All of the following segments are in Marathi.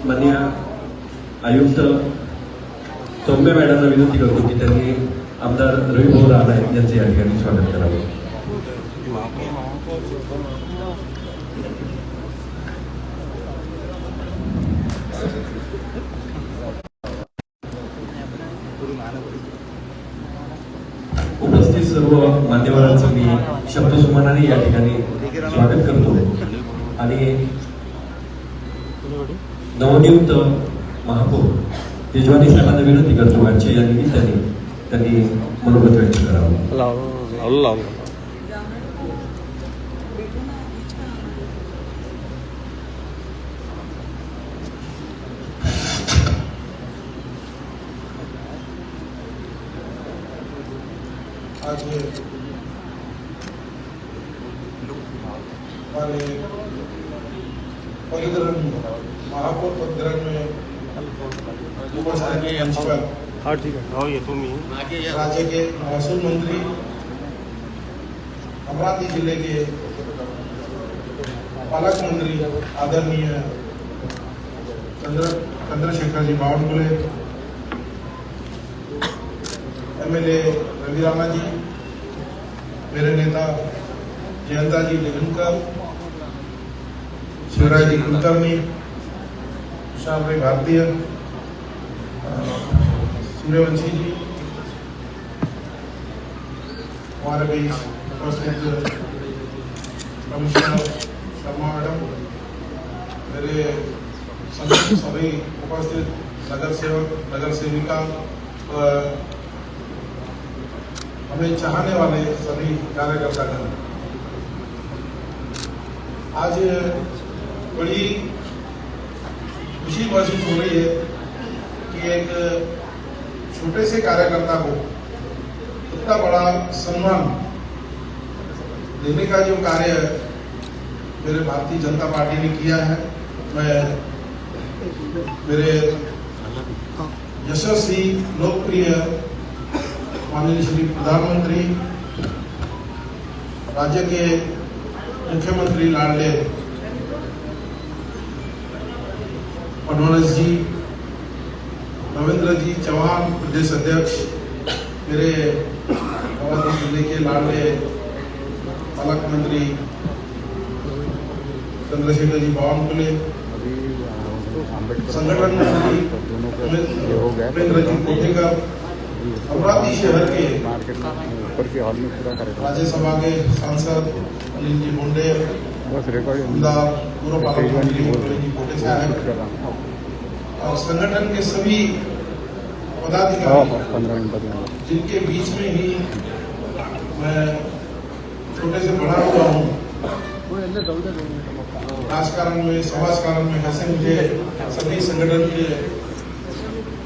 माननीय आयुक्त सौम्य मॅडमला विनंती करतो की त्यांनी आमदार रविभाऊ राणा यांचे या ठिकाणी स्वागत करावे. उपस्थित सर्व मान्यवरांचं मी शब्दसुमनाने या ठिकाणी स्वागत करतो आणि नवनियुक्त महापौर तेजवानी साहेबांना विनंती करतो आजच्या या निमित्ताने त्यांनी मनोगत व्यक्त करावं. आज हमारे परिधरण महापौर परिधरण में हाँ ठीक है ये तुम राज्य के महसूल मंत्री अमरावती जिले के पालक मंत्री आदरणीय चंद्रशेखर जी बावनकुळे, एमएलए रवि राणा जी, मेरे नेता जयंता जी निगनकर, शिवराज जी कुलकर्णी, विशाल भाई भारतीय, सूर्यवंशी जी, हमारे बीच उपस्थित कमिश्नर शर्मा मैडम, मेरे सभी उपस्थित नगर सेवक, नगर सेविका, हमें चाहने वाले सभी कार्यकर्तागण, आज बड़ी खुशी महसूस हो रही है कि एक छोटे से कार्यकर्ता को इतना बड़ा सम्मान देने का जो कार्य मेरे भारतीय जनता पार्टी ने किया है, मैं मेरे यशस्वी लोकप्रिय माननीय श्री प्रधानमंत्री, राज्य के मुख्यमंत्री लाडले फडणवीस जी, रविंद्र जी चौहान प्रदेश अध्यक्ष, मेरे अमरावती जिले के लाडले पालक मंत्री चंद्रशेखर जी बावनकुळे, संगठन मंत्री उपेंद्र जी कोठेकर, अमरावती शहर के राज्यसभा के सांसद अनिल जी मुंडे, पूर्व पालक मंत्री जी कोटे साहब और संगठन के सभी पदाधिकारी जिनके बीच में ही मैं छोटे से बड़ा हुआ हूँ, राजकारण में, समाजकारण में, ऐसे मुझे सभी संगठन के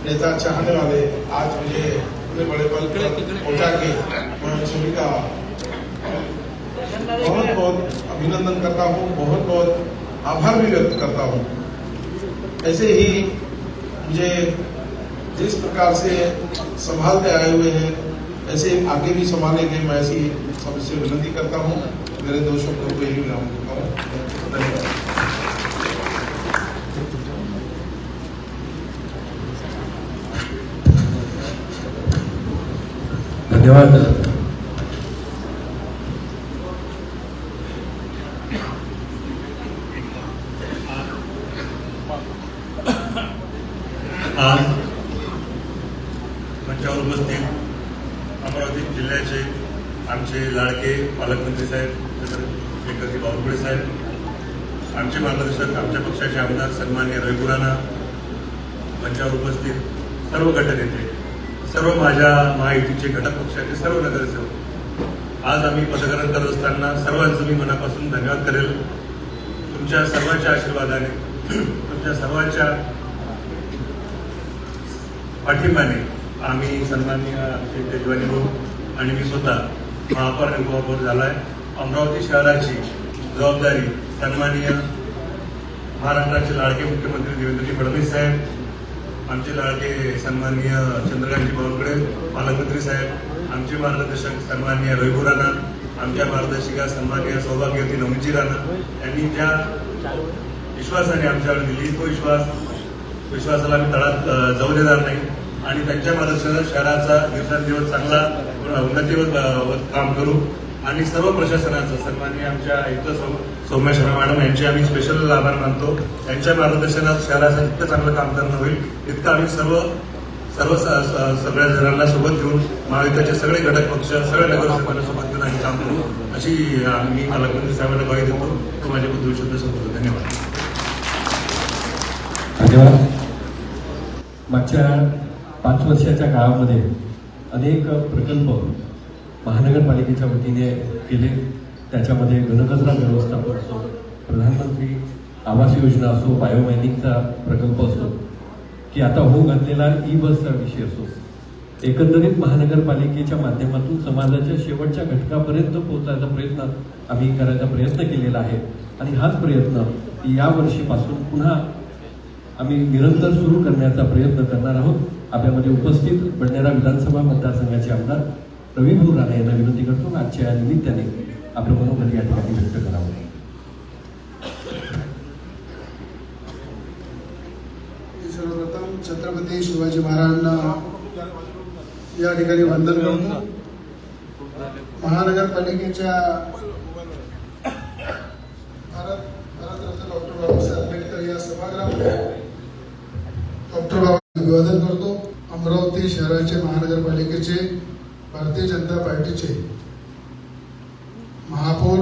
नेता चाहने वाले आज मुझे इतने बड़े पद पर पहुंचा के मैं सभी का बहुत बहुत अभिनंदन करता हूँ, बहुत बहुत आभार भी व्यक्त करता हूँ. ऐसे ही मुझे जिस प्रकार से संभालते आए हुए हैं ऐसे आगे भी संभालेंगे, मैं ऐसी सबसे विनती करता हूँ. मेरे दो शब्दों को यही विराम देता हूँ. धन्यवाद. धन्यवाद. आज मंचावर उपस्थित अमरावती जिल्ह्याचे आमचे लाडके पालकमंत्री साहेब चंद्रशेखरजी बावनकुळे साहेब, आमचे मार्गदर्शक, आमच्या पक्षाचे आमदार सन्माननीय रविभाऊ राणा, मंचावर उपस्थित सर्व गटनेते, सर्व माझ्या महायुतीचे घटक पक्षाचे सर्व नगरसेवक, आज आम्ही पदग्रहण करत असताना सर्वांचं मी मनापासून धन्यवाद करेल. तुमच्या सर्वांच्या आशीर्वादाने, तुमच्या सर्वांच्या पाठिंबाने आम्ही सन्माननीय आमचे तेजवानी भाऊ आणि मी स्वतः महापौर आणि उपमहापौर झाला आहे. अमरावती शहराची जबाबदारी सन्माननीय महाराष्ट्राचे लाडके मुख्यमंत्री देवेंद्रजी फडणवीस साहेब, आमचे लाडके सन्माननीय चंद्रकांतजी बावनकुळे पालकमंत्री साहेब, आमचे मार्गदर्शक सन्माननीय रविभू राणा, आमच्या मार्गदर्शिका सन्माननीय सौभाग्यवती नवनीत राणा यांनी ज्या विश्वासाने आमच्यावर दिली तो विश्वासाला आम्ही तळात जाऊ देणार नाही आणि त्यांच्या मार्गदर्शनात शहराचा दिवसेंदिवस चांगला उन्नतीवर काम करू आणि सर्व प्रशासनाचं सन्माननीय आमच्या आयुक्त सौम्या शर्मा मॅडम यांचे आम्ही स्पेशल आभार मानतो. त्यांच्या मार्गदर्शनात शहराचं जितकं चांगलं काम करणं होईल तितकं आम्ही सगळ्या जणांना सोबत घेऊन महायुतीचे सगळे घटक पक्ष सगळ्या नगरसेवकांना सोबत घेऊन आम्ही काम करू अशी आम्ही पालकमंत्री साहेबांना ग्वाही देतो. तो माझ्या दोन शब्द संपवतो. धन्यवाद. धन्यवाद. मागच्या 5 वर्षाच्या काळामध्ये अनेक प्रकल्प महानगरपालिकेच्या वतीने केले. त्याच्यामध्ये घनकचरा व्यवस्थापन असो, प्रधानमंत्री आवास योजना असो, बायोमायनिंगचा प्रकल्प असो, की आता होऊ घातलेला ई-बसचा विषय असो, एकंदरीत महानगरपालिकेच्या माध्यमातून समाजाच्या शेवटच्या घटकापर्यंत पोहोचायचा प्रयत्न आम्ही करायचा प्रयत्न केलेला आहे. आणि हाच प्रयत्न या वर्षीपासून पुन्हा आम्ही निरंतर सुरू करण्याचा प्रयत्न करणार आहोत. आपल्यामध्ये उपस्थित बडनेरा विधानसभा मतदारसंघाचे आमदार रविभू राणा यांना विनंती करतो आजच्या या निमित्ताने आपलं मनोगत या ठिकाणी व्यक्त करावं. सर्वप्रथम छत्रपती शिवाजी महाराजांना या ठिकाणी वंदन करतो. महानगरपालिकेच्या भारतरत्न डॉक्टर बाबासाहेब आंबेडकर या सभागृहामध्ये डॉक्टर बाबा अभिवादन करतो. अमरावती शहराचे महानगरपालिकेचे भारतीय जनता पार्टीचे महापौर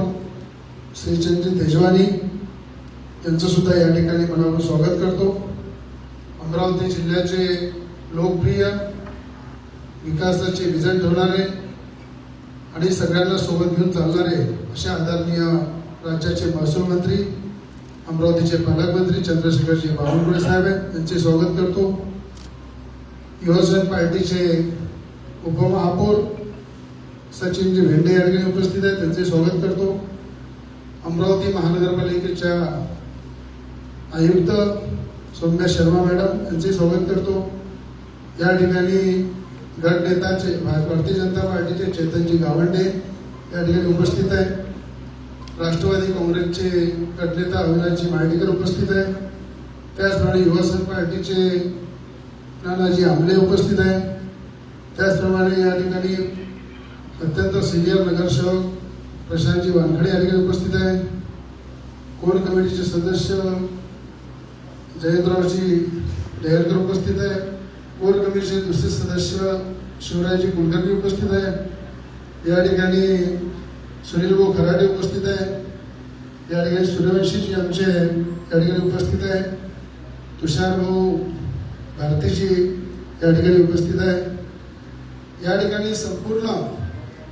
श्री चंद्र तेजवानी यांचं सुद्धा या ठिकाणी मनापासून स्वागत करतो. अमरावती जिल्ह्याचे लोकप्रिय विकासाचे विजन ठेवणारे आणि सगळ्यांना सोबत घेऊन चालणारे अशा आदरणीय राज्याचे महसूल मंत्री अमरावतीचे पालकमंत्री चंद्रशेखरजी बावनकुळे साहेब यांचे स्वागत करतो. युवासेना पार्टीचे उपमहापौर सचिनजी भेंडे या ठिकाणी उपस्थित आहेत, त्यांचे स्वागत करतो. अमरावती महानगरपालिकेच्या आयुक्त सौम्या शर्मा मॅडम यांचे स्वागत करतो. या ठिकाणी गट नेताचे भारतीय जनता पार्टीचे चेतनजी गावंडे या ठिकाणी उपस्थित आहे. राष्ट्रवादी काँग्रेसचे गटनेता अविनाशजी मार्डीकर उपस्थित आहे. त्याचप्रमाणे युवासेना पार्टीचे नानाजी आमले उपस्थित आहे. त्याचप्रमाणे या ठिकाणी अत्यंत सिनियर नगरसेवक प्रशांतजी वानखडे या ठिकाणी उपस्थित आहे. कोर कमिटीचे सदस्य जयंतरावजी डेहरकर उपस्थित आहे. कोर कमिटीचे दुसरे सदस्य शिवराजजी कुलकर्णी उपस्थित आहे. या ठिकाणी सुनील भाऊ खराटे उपस्थित आहे. या ठिकाणी सूर्यवंशीजी आमचे या ठिकाणी उपस्थित आहे. तुषार भाऊ भारतीजी या ठिकाणी उपस्थित आहे. या ठिकाणी संपूर्ण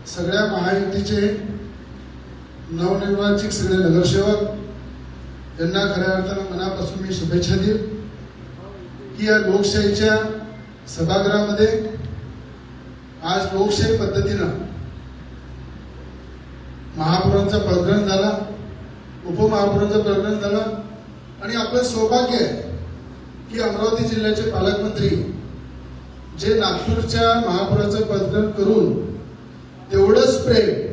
सगळ्या महायुतीचे नवनिर्वाचित सगळे नगरसेवक यांना खऱ्या अर्थानं मनापासून मी शुभेच्छा देईन की या लोकशाहीच्या सभागृहामध्ये आज लोकशाही पद्धतीनं महापौरांचं प्रकरण झाला, उपमहापौरांचं प्रकरण झालं आणि आपलं सौभाग्य आहे की अमरावती जिल्ह्याचे पालकमंत्री जे नागपूरच्या महापौराचं प्रकरण करून तेवढंच प्रेम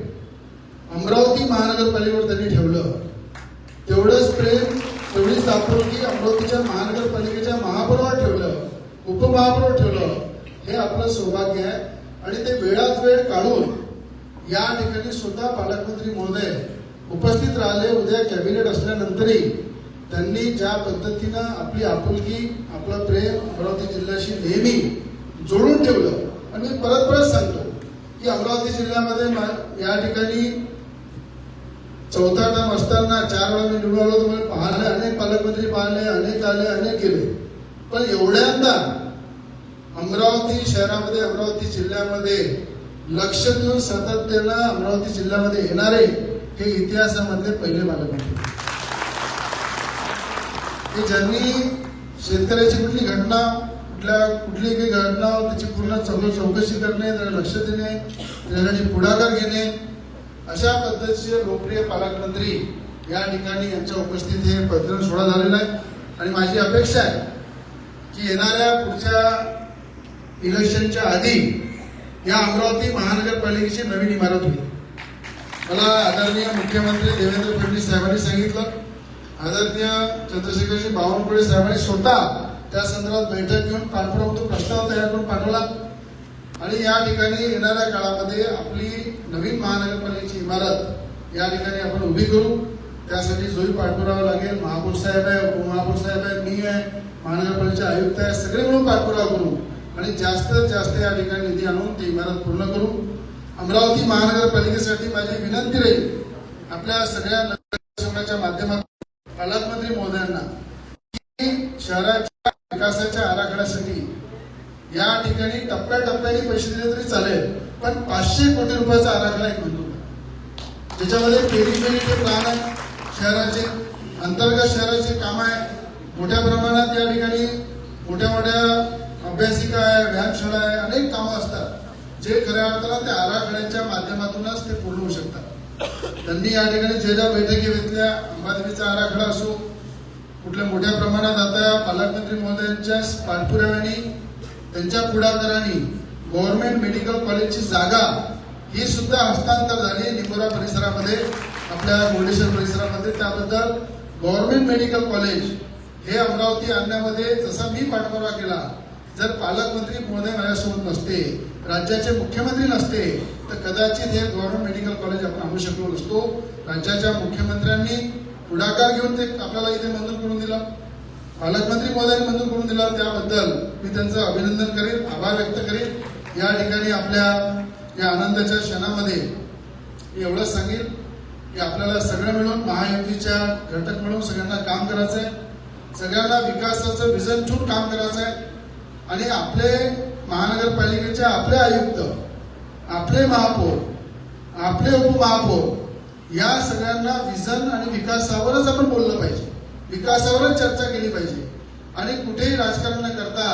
अमरावती महानगरपालिकेवर त्यांनी ठेवलं, तेवढंच प्रेम तेवढीच आपुलकी अमरावतीच्या महानगरपालिकेच्या महापौरावर ठेवलं, उपमहापौरावर ठेवलं. हे आपलं सौभाग्य आहे आणि ते वेळात वेळ काढून या ठिकाणी स्वतः पालकमंत्री महोदय उपस्थित राहिले. उद्या कॅबिनेट असल्यानंतरही त्यांनी ज्या पद्धतीनं आपली आपुलकी आपलं प्रेम अमरावती जिल्ह्याशी नेहमी जोडून ठेवलं. आणि मी परत परत सांगतो की अमरावती जिल्ह्यामध्ये या ठिकाणी चौथा टर्म असताना 4 वेळा मी निवडून आलो. तुम्ही पाहिले, अनेक पालकमंत्री पाहिले, अनेक आले, अनेक गेले, पण एवढ्यांदा अमरावती शहरामध्ये अमरावती जिल्ह्यामध्ये लक्ष देऊन सातत्यानं अमरावती जिल्ह्यामध्ये येणारे हे इतिहासामधले पहिले पालकमंत्री की ज्यांनी शेतकऱ्याची कुठली घटना कुठली काही घटना त्याची पूर्ण चौकशी करणे, त्याला लक्ष देणे, त्यासाठी पुढाकार घेणे अशा पद्धतीचे लोकप्रिय पालकमंत्री या ठिकाणी यांच्या उपस्थितीत हे प्रकरण सोहळा झालेला आहे. आणि माझी अपेक्षा आहे की येणाऱ्या पुढच्या इलेक्शनच्या आधी या अमरावती महानगरपालिकेची नवीन इमारत होईल. मला आदरणीय मुख्यमंत्री देवेंद्र फडणवीस साहेबांनी सांगितलं, आदरणीय चंद्रशेखरजी बावनकुळे साहेबांनी स्वतः त्या संदर्भात बैठक घेऊन पाठपुरावा तो प्रस्ताव तयार करून पाठवला आणि या ठिकाणी येणाऱ्या काळामध्ये आपली नवीन महानगरपालिकेची इमारत या ठिकाणी आपण उभी करू. त्यासाठी जोही पाठपुरावा लागेल. महापौर साहेब आहे, उपमहापौर साहेब आहे, मी आहे, महानगरपालिकेचे आयुक्त आहे, सगळे मिळून पाठपुरावा करू आणि जास्तीत जास्त या ठिकाणी निधी आणून ती इमारत पूर्ण करू. अमरावती महानगरपालिकेसाठी माझी विनंती राहील आपल्या सगळ्या नगरसेवकाच्या माध्यमातून पालकमंत्री महोदयांना की शहराच्या विकासाच्या आराखड्यासाठी या ठिकाणी टप्प्याटप्प्याने पैसे दिले तरी चालेल, पण 500 कोटी रुपयाचा आराखडा एक मंजूर करा, ज्याच्यामध्ये पेरीफेरीचे प्लॅन आहे, शहराचे अंतर्गत शहराचे काम आहे, मोठ्या प्रमाणात या ठिकाणी मोठ्या मोठ्या अभ्यासिका आहे, व्यायामशाळा आहे, अनेक कामं असतात जे खऱ्या अर्थानं त्या आराखड्याच्या माध्यमातूनच ते पूर्ण होऊ शकतात. त्यांनी या ठिकाणी जे ज्या बैठकी घेतल्या, अंबादेवीचा आराखडा असो, कुठल्या मोठ्या प्रमाणात आता पालकमंत्री महोदयांच्या पाठपुराव्याने त्यांच्या पुढाकाराने गव्हर्नमेंट मेडिकल कॉलेजची जागा ही सुद्धा हस्तांतर झाली निमोरा परिसरामध्ये, आपल्या मुर्डेश्वर परिसरामध्ये. त्याबद्दल गव्हर्नमेंट मेडिकल कॉलेज हे अमरावती आणण्यामध्ये जसा मी पाठपुरावा केला, जर पालकमंत्री महोदय माझ्यासोबत नसते, राज्याचे मुख्यमंत्री नसते, तर कदाचित हे गव्हर्नमेंट मेडिकल कॉलेज आपण आणू शकलो नसतो. राज्याच्या मुख्यमंत्र्यांनी पुढाकार घेऊन ते आपल्याला इथे मंजूर करून दिलं, पालकमंत्री महोदयांनी मंजूर करून दिला. त्याबद्दल मी त्यांचं अभिनंदन करेन, आभार व्यक्त करेन. या ठिकाणी आपल्या या आनंदाच्या क्षणामध्ये मी एवढंच सांगेन की आपल्याला सगळं मिळून महायुतीच्या घटक मिळून सगळ्यांना काम करायचं आहे, सगळ्यांना विकासाचं विजन ठेवून काम करायचं आहे आणि आपले महानगरपालिकेचे आपले आयुक्त, आपले महापौर, आपले उपमहापौर या सगळ्यांना विजन आणि विकासावरच आपण बोललं पाहिजे, विकासावरच चर्चा केली पाहिजे आणि कुठेही राजकारण न करता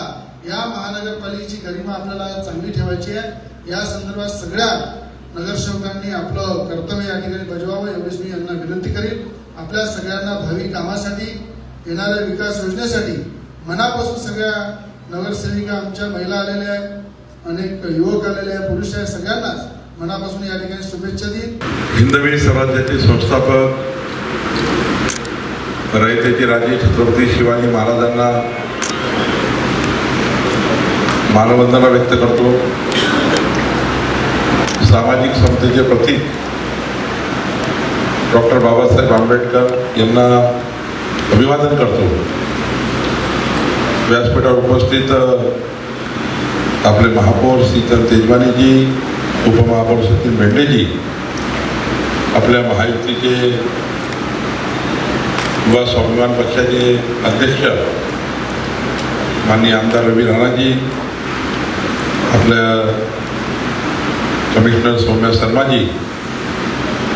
या महानगरपालिकेची गरिमा आपल्याला चांगली ठेवायची आहे. या संदर्भात सगळ्या नगरसेवकांनी आपलं कर्तव्य या ठिकाणी बजवावं एवढीच मी यांना विनंती करेन. आपल्या सगळ्यांना भावी कामासाठी, येणाऱ्या विकास योजनेसाठी मनापासून सगळ्या नगरसेविका, आमच्या महिला आलेल्या आहेत, अनेक युवक आलेले आहेत, पुरुष आहेत, सगळ्यांनाच मनापासून या ठिकाणी शुभेच्छा देईन. हिंदवी स्वराज्याचे संस्थापक रयतेचे राजे छत्रपती शिवाजी महाराजांना मानवंदना व्यक्त करतो. सामाजिक समतेचे प्रतीक डॉक्टर बाबासाहेब आंबेडकर यांना अभिवादन करतो. व्यासपीठावर उपस्थित आपले महापौर शीतल तेजवानीजी, उपमहापौर सचिन भेंडेजी, आपल्या महायुतीचे युवा स्वाभिमान पक्षाचे अध्यक्ष माननीय आमदार रवी राणाजी, आपल्या कमिशनर सौम्या शर्माजी,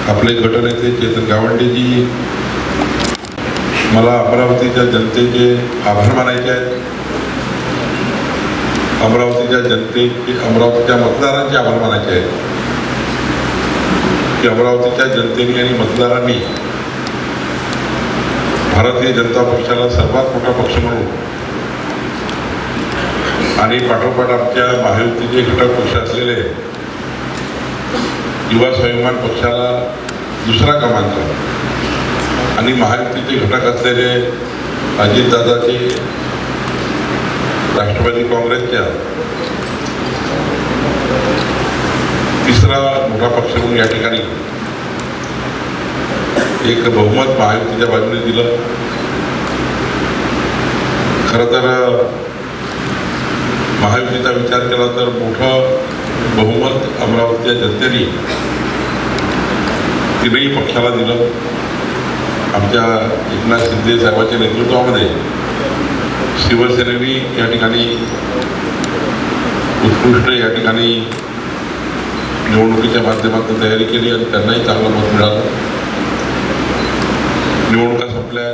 आपले गटनेते चेतन गावंडेजी, मला अमरावतीच्या जनतेचे आभार मानायचे आहेत. अमरावतीच्या जनतेचे, अमरावतीच्या मतदारांचे आभार मानायचे आहेत की अमरावतीच्या जनतेने आणि मतदारांनी भारतीय जनता पक्षाला सर्वात मोठा पक्ष म्हणून आणि पाठोपाठ आमच्या महायुतीचे घटक पक्ष असलेले युवा स्वाभिमान पक्षाला दुसरा क्रमांक आणि महायुतीचे घटक असलेले अजितदादाचे राष्ट्रवादी काँग्रेसच्या तिसरा मोठा पक्ष म्हणून या ठिकाणी एक बहुमत महायुतीच्या बाजूने दिलं. खरं तर महायुतीचा विचार केला तर मोठं बहुमत अमरावतीच्या जनतेने तीनही पक्षाला दिलं. आमच्या एकनाथ शिंदे साहेबांच्या नेतृत्वामध्ये शिवसेनेने या ठिकाणी उत्कृष्ट या ठिकाणी निवडणुकीच्या माध्यमातून तयारी केली आणि त्यांनाही चांगलं मत मिळालं. निवडणुका संपल्या.